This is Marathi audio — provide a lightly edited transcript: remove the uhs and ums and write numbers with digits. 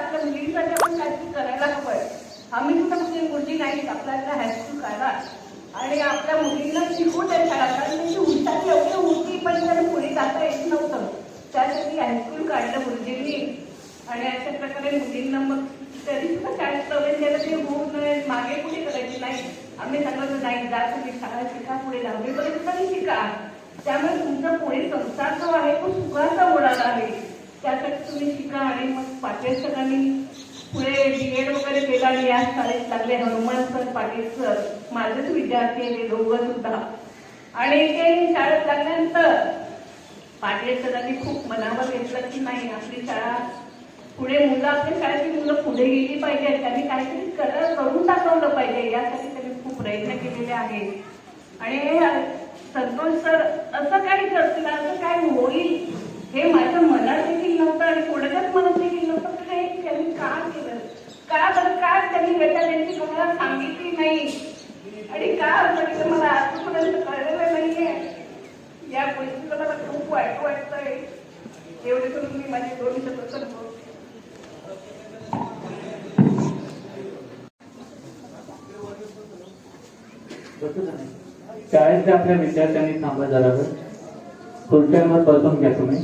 आपल्या मुलींसाठी आपण काहीतरी करायला हवंय. आम्ही सुद्धा मुस्लिम मुली नाही, आपल्याला हायस्कूल काढा आणि आपल्या मुलींना शिकू द्या शाळा. कारण त्यांची हुशारी एवढी होती पण त्यांना पुढे जाता येत नव्हतं. त्यासाठी हायस्कूल काढलं गुरुजींनी आणि अशा प्रकारे मुलींना मग तरी सुद्धा शाळेत प्रवेश द्यायला ते होऊ नये, मागे पुढे करायची नाही. आम्ही सांगतो नाही, जा तुम्ही शाळा शिका, पुढे 10वी पर्यंत तरी शिका. त्यामुळे तुमचा पुढे संसार जो आहे तो सुखाचा होणार आहे. त्यासाठी तुम्ही शिका. आणि मग पाटील सरांनी पुढे BEd वगैरे केला आणि या शाळेत लागले. हनुमान सर, पाटील सर माझेच विद्यार्थी आहे दोघं सुद्धा. आणि ते शाळेत लागल्यानंतर पाटील सरांनी खूप मनावर घेतलं की नाही, आपली शाळा पुढे मुलं, आपल्या शाळेची मुलं पुढे गेली पाहिजे, त्यांनी काहीतरी करून दाखवलं पाहिजे. यासाठी त्यांनी खूप प्रयत्न केलेले आहेत. आणि संतोष सर असं काही करतील, असं काय होईल हे माझ्या मनात देखील नव्हतं आणि कोणाच्याच मनात देखील नव्हतं. हे त्यांनी का केलं, का त्यांनी बेटा त्यांची कोणाला सांगितली नाही आणि का म्हटलं मला आजपर्यंत कळलेलं नाहीये. या गोष्टीला मला खूप वाईट वाटतंय. एवढे करून मी माझे 2 शब्द करतो. शाळेतल्या आपल्या विद्यार्थ्यांनी थांबा जरा खुर्च्यांवर बसून घ्या तुम्ही.